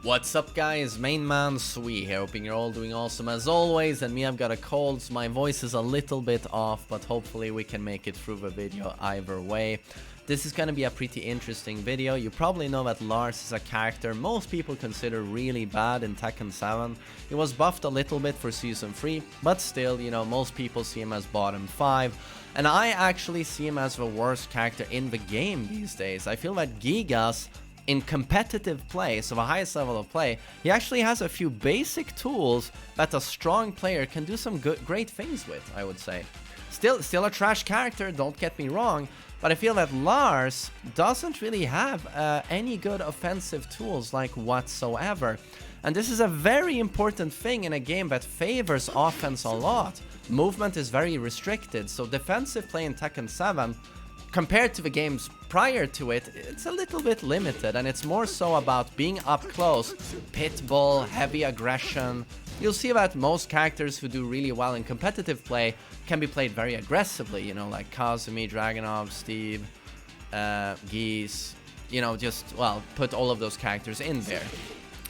What's up guys, MainManSWE here, hoping you're all doing awesome as always, and me, I've got a cold, so my voice is a little bit off, but hopefully we can make it through the video either way. This is gonna be a pretty interesting video. You probably know that Lars is a character most people consider really bad in Tekken 7. He was buffed a little bit for Season 3, but still, you know, most people see him as bottom 5. And I actually see him as the worst character in the game these days. I feel that Gigas, in competitive play, so the highest level of play, he actually has a few basic tools that a strong player can do some great things with, I would say. Still a trash character, don't get me wrong, but I feel that Lars doesn't really have any good offensive tools like whatsoever. And this is a very important thing in a game that favors offense a lot. Movement is very restricted, so defensive play in Tekken 7, compared to the games prior to it, it's a little bit limited, and it's more so about being up close, pitbull, heavy aggression. You'll see that most characters who do really well in competitive play can be played very aggressively, you know, like Kazumi, Dragunov, Steve, Geese, you know, just, well, put all of those characters in there.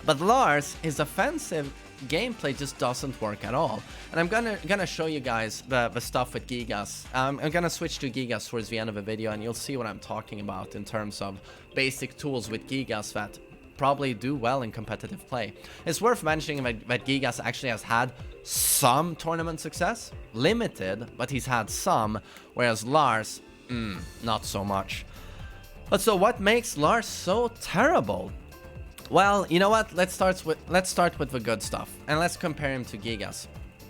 But Lars, his offensive gameplay just doesn't work at all, and I'm gonna show you guys the stuff with Gigas. I'm gonna switch to Gigas towards the end of the video, and you'll see what I'm talking about in terms of basic tools with Gigas that probably do well in competitive play. It's worth mentioning that Gigas actually has had some tournament success, limited, but he's had some, whereas Lars, not so much. But so what makes Lars so terrible? Well, you know what? Let's start with the good stuff, and let's compare him to Gigas.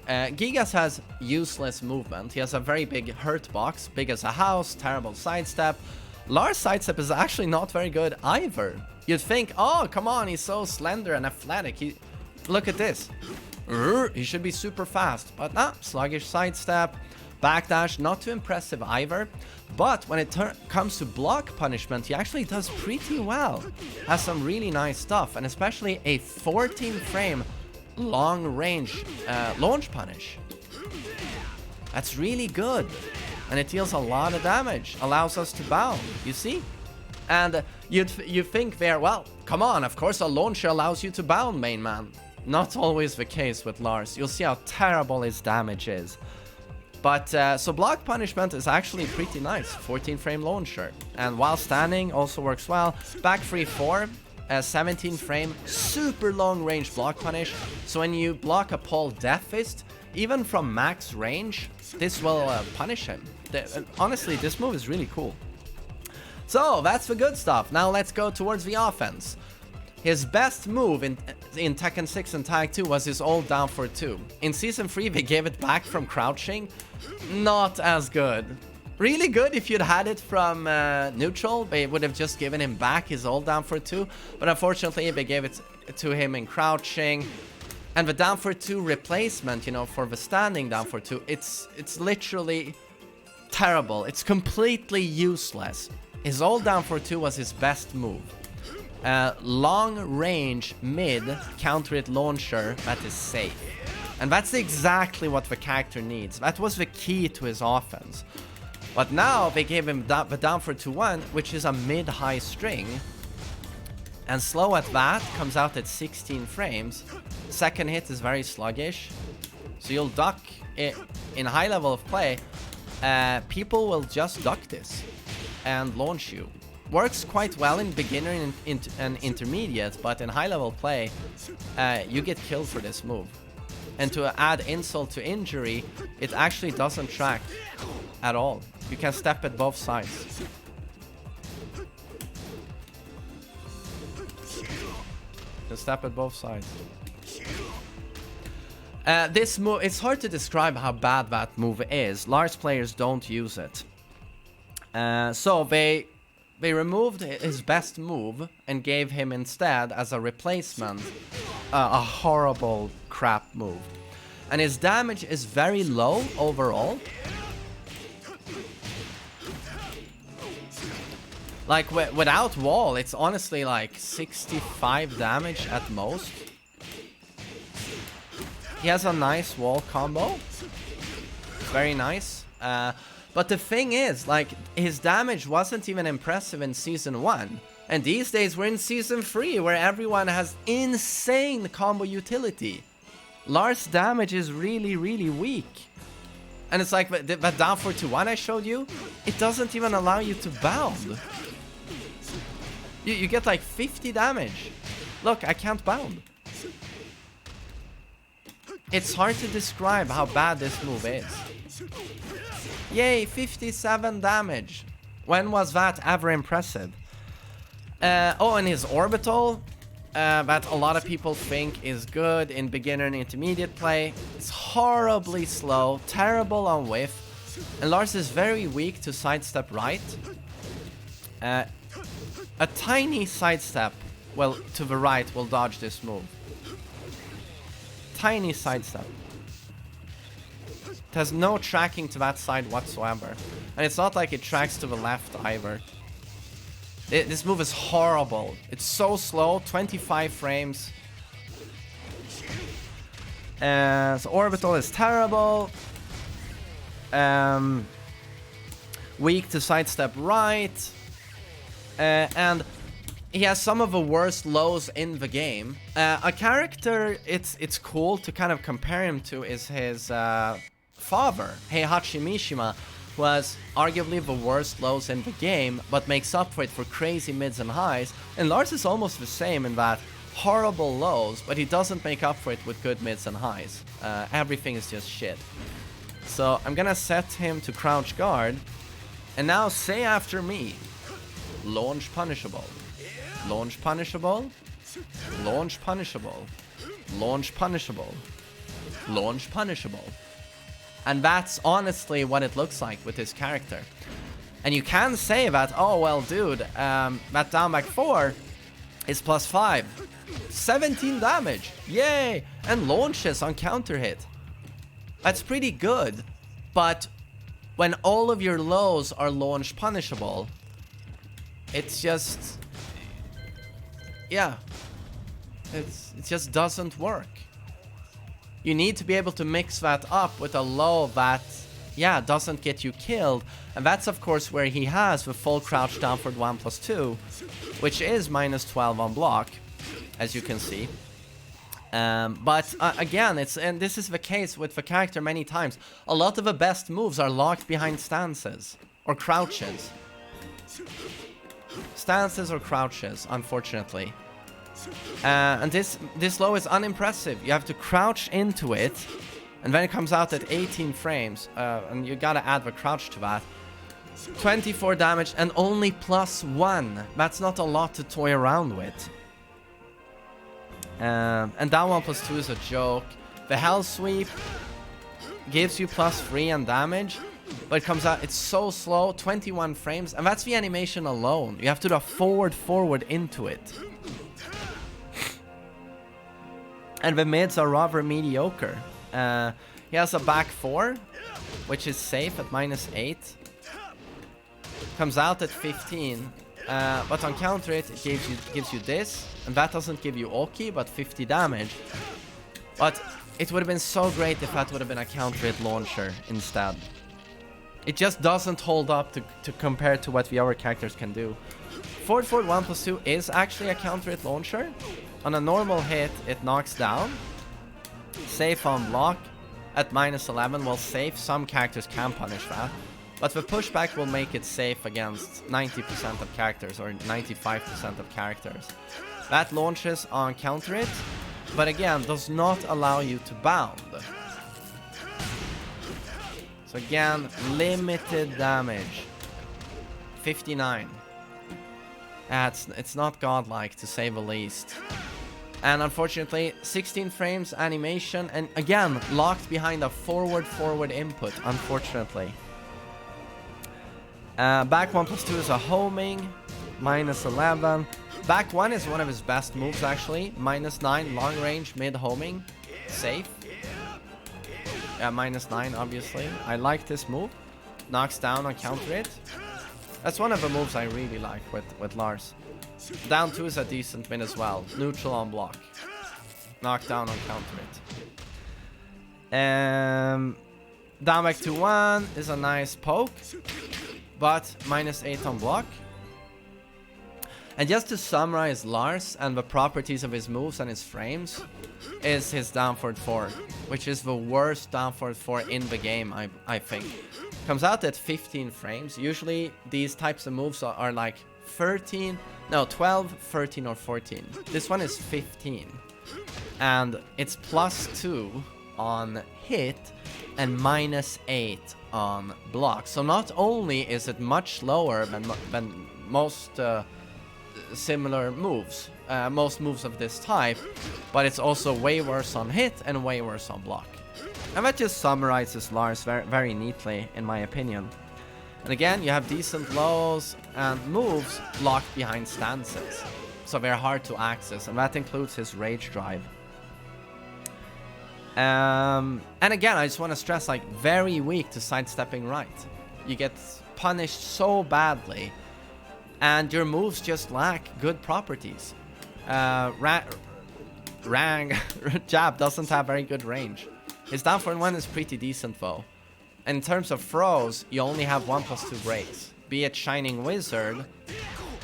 Gigas has useless movement. He has a very big hurt box, big as a house, terrible sidestep. Lars' sidestep is actually not very good either. You'd think, oh, come on, he's so slender and athletic. Look at this. He should be super fast, but nah, sluggish sidestep. Backdash, not too impressive either, but when it comes to block punishment, he actually does pretty well. Has some really nice stuff, and especially a 14-frame long-range launch punish. That's really good, and it deals a lot of damage, allows us to bound, you see? And you think there, well, come on, of course a launcher allows you to bound, main man. Not always the case with Lars. You'll see how terrible his damage is. But, so block punishment is actually pretty nice, 14-frame launcher. And while standing also works well. Back 3-4, 17-frame, super long-range block punish. So when you block a Paul Death Fist, even from max range, this will punish him. Honestly, this move is really cool. So, that's the good stuff. Now let's go towards the offense. His best move in Tekken 6 and Tag 2 was his ult down for 2. In Season 3 they gave it back from crouching. Not as good. Really good if you'd had it from neutral. They would have just given him back his ult down for 2. But unfortunately they gave it to him in crouching. And the down for 2 replacement, you know, for the standing down for 2, it's literally terrible. It's completely useless. His ult down for 2 was his best move. Long range mid counter hit launcher that is safe, and that's exactly what the character needs. That was the key to his offense. But now they gave him the down for 2-1, which is a mid-high string, and slow at that comes out at 16 frames. Second hit is very sluggish, so you'll duck it in high level of play. People will just duck this and launch you. Works quite well in beginner and intermediate, but in high level play, you get killed for this move. And to add insult to injury, it actually doesn't track at all. You can step at both sides. You can step at both sides. This move, it's hard to describe how bad that move is. Large players don't use it. So they removed his best move and gave him instead, as a replacement, a horrible crap move. And his damage is very low overall. Like, without wall, it's honestly like 65 damage at most. He has a nice wall combo. Very nice. But the thing is, like, his damage wasn't even impressive in Season 1. And these days we're in Season 3 where everyone has insane combo utility. Lars' damage is really, really weak. And it's like, that down 4-2-1 I showed you, it doesn't even allow you to bound. You get like 50 damage. Look, I can't bound. It's hard to describe how bad this move is. Yay, 57 damage. When was that ever impressive? Oh, and his orbital, that a lot of people think is good in beginner and intermediate play. It's horribly slow, terrible on whiff, and Lars is very weak to sidestep right. A tiny sidestep, well, to the right will dodge this move. Tiny sidestep. It has no tracking to that side whatsoever. And it's not like it tracks to the left either. This move is horrible. It's so slow, 25 frames. So orbital is terrible. Weak to sidestep right. And he has some of the worst lows in the game. A character it's cool to kind of compare him to is his father, Heihachi Mishima, who has arguably the worst lows in the game, but makes up for it for crazy mids and highs. And Lars is almost the same in that horrible lows, but he doesn't make up for it with good mids and highs. Everything is just shit. So I'm gonna set him to crouch guard, and now say after me. Launch punishable. Launch punishable. Launch punishable. Launch punishable. Launch punishable. And that's honestly what it looks like with this character. And you can say that, oh well dude, that down back 4 is +5. 17 damage, yay! And launches on counter hit. That's pretty good. But when all of your lows are launch punishable, it's just... yeah. It just doesn't work. You need to be able to mix that up with a low that, yeah, doesn't get you killed. And that's, of course, where he has the full crouch down for 1+2, which is -12 on block, as you can see. But again, and this is the case with the character many times. A lot of the best moves are locked behind stances or crouches. Stances or crouches, unfortunately. And this low is unimpressive. You have to crouch into it, and then it comes out at 18 frames, and you gotta add the crouch to that. 24 damage and only +1. That's not a lot to toy around with. And down 1+2 is a joke. The Hell Sweep gives you +3 on damage, but it comes out, it's so slow, 21 frames, and that's the animation alone. You have to do a forward into it. And the mids are rather mediocre. He has a back 4, which is safe at -8. Comes out at 15, but on counter it gives you this, and that doesn't give you Oki, but 50 damage. But it would have been so great if that would have been a counter hit launcher instead. It just doesn't hold up to compare to what the other characters can do. Forward 1+2 is actually a counter hit launcher. On a normal hit, it knocks down. Safe on block at -11. Well, safe, some characters can punish that. But the pushback will make it safe against 90% of characters or 95% of characters. That launches on counter hit, but again, does not allow you to bound. So again, limited damage. 59. It's not godlike, to say the least. And unfortunately, 16 frames animation, and again, locked behind a forward input, unfortunately. Back 1+2 is a homing, -11. Back 1 is one of his best moves, actually. -9, long range, mid homing, safe. Yeah, -9, obviously. I like this move. Knocks down on counter hit. That's one of the moves I really like with Lars. Down 2 is a decent mid as well. Neutral on block. Knock down on counter hit. Down back to 1 is a nice poke, but -8 on block. And just to summarize Lars and the properties of his moves and his frames, is his down forward 4, which is the worst down forward 4 in the game, I think. Comes out at 15 frames. Usually these types of moves are like 12, 13 or 14. This one is 15. And it's +2 on hit and -8 on block. So not only is it much lower than most similar moves, most moves of this type, but it's also way worse on hit and way worse on block. And that just summarizes Lars very, very neatly, in my opinion. And again, you have decent lows and moves locked behind stances, so they're hard to access, and that includes his rage drive. And again, I just want to stress, like, very weak to sidestepping right. You get punished so badly, and your moves just lack good properties. Jab doesn't have very good range. His down forward 1 is pretty decent though. And in terms of throws, you only have 1+2 breaks, be it Shining Wizard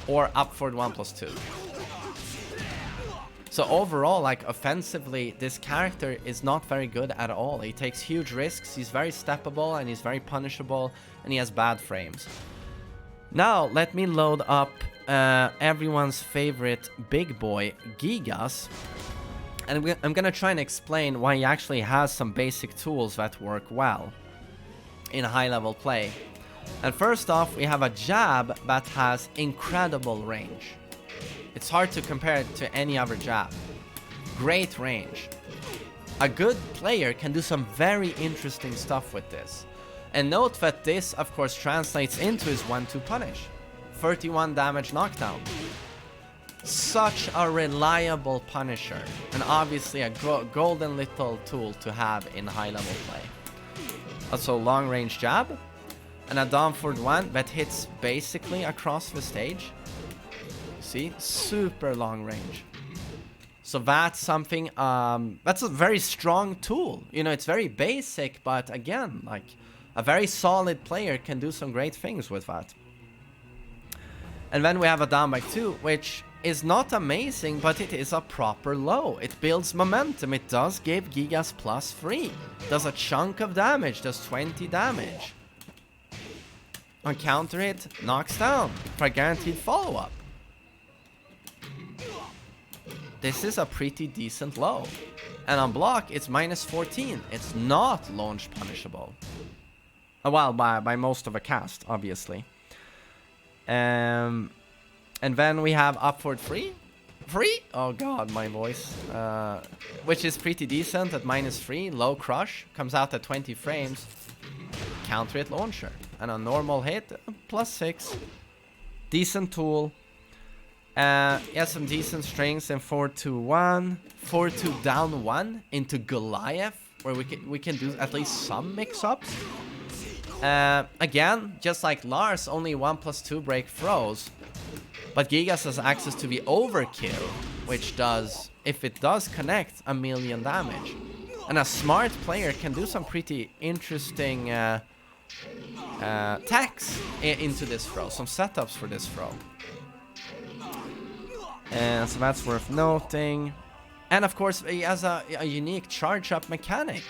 or up forward 1+2. So overall, like, offensively, this character is not very good at all. He takes huge risks, he's very steppable, and he's very punishable, and he has bad frames. Now, let me load up everyone's favorite big boy, Gigas. And I'm gonna try and explain why he actually has some basic tools that work well in high-level play. And first off, we have a jab that has incredible range. It's hard to compare it to any other jab. Great range. A good player can do some very interesting stuff with this. And note that this, of course, translates into his 1-2 punish. 31 damage knockdown. Such a reliable punisher. And obviously a golden little tool to have in high-level play. Also, long-range jab. And a down forward 1 that hits basically across the stage. See? Super long range. So that's something, that's a very strong tool. You know, it's very basic, but again, like, a very solid player can do some great things with that. And then we have a down back 2, which is not amazing, but it is a proper low. It builds momentum. It does give Gigas +3. Does a chunk of damage, does 20 damage. On counter hit, knocks down for a guaranteed follow-up. This is a pretty decent low. And on block, it's -14. It's not launch punishable. Well, by most of a cast, obviously. And then we have upward 3. Oh god, my voice. Which is pretty decent at -3. Low crush. Comes out at 20 frames. Counter hit launcher. And a normal hit, +6. Decent tool. Yeah, some decent strings in 4-2-1. 4-2 down 1 into Goliath, where we can do at least some mix-ups. Again, just like Lars, only 1+2 break throws. But Gigas has access to the overkill, which does, if it does connect, 1,000,000 damage. And a smart player can do some pretty interesting attacks into this throw, some setups for this throw. And so that's worth noting. And of course, he has a unique charge-up mechanic,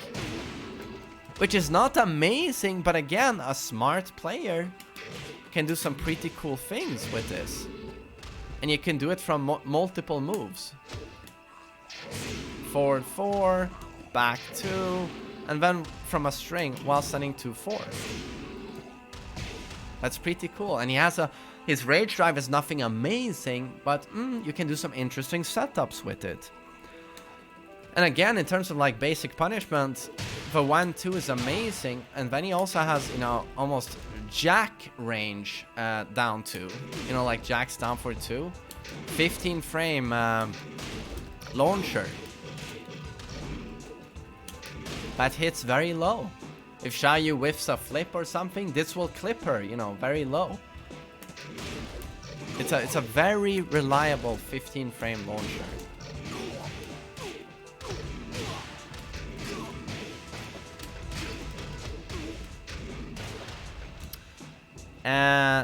which is not amazing, but again, a smart player can do some pretty cool things with this. And you can do it from multiple moves. Forward 4, back 2, and then from a string while sending 2-4. That's pretty cool. And he has his rage drive is nothing amazing, but you can do some interesting setups with it. And again, in terms of like basic punishment, the 1-2 is amazing, and then he also has, you know, almost Jack range down 2. You know, like Jack's down for 2. 15 frame launcher. That hits very low. If Xiaoyu whiffs a flip or something, this will clip her, you know, very low. It's a very reliable 15 frame launcher.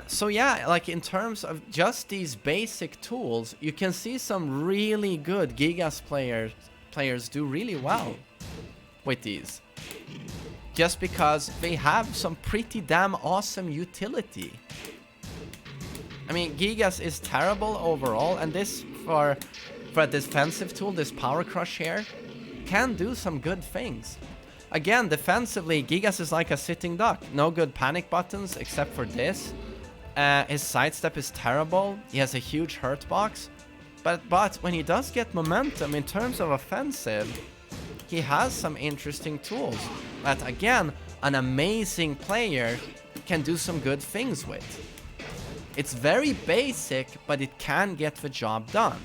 So yeah, like in terms of just these basic tools, you can see some really good Gigas players do really well with these. Just because they have some pretty damn awesome utility. I mean, Gigas is terrible overall, and this for a defensive tool, this Power Crush here, can do some good things. Again, defensively, Gigas is like a sitting duck. No good panic buttons except for this. His sidestep is terrible. He has a huge hurt box. But when he does get momentum in terms of offensive, he has some interesting tools that, again, an amazing player can do some good things with. It's very basic, but it can get the job done.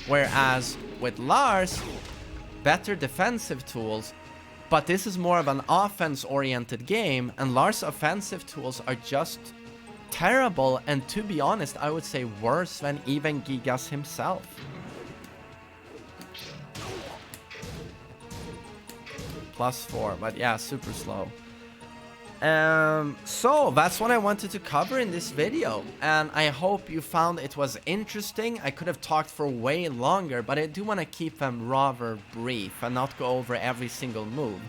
Whereas with Lars, better defensive tools, but this is more of an offense-oriented game, and Lars' offensive tools are just terrible, and to be honest, I would say worse than even Gigas himself. +4, but yeah, super slow. So that's what I wanted to cover in this video, and I hope you found it was interesting. I could have talked for way longer, but I do want to keep them rather brief and not go over every single move.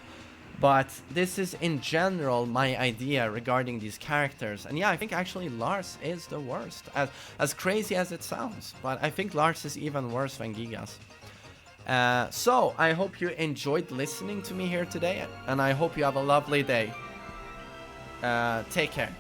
But this is in general my idea regarding these characters, and yeah, I think actually Lars is the worst, as crazy as it sounds, but I think Lars is even worse than Gigas. So I hope you enjoyed listening to me here today, and I hope you have a lovely day. Take care.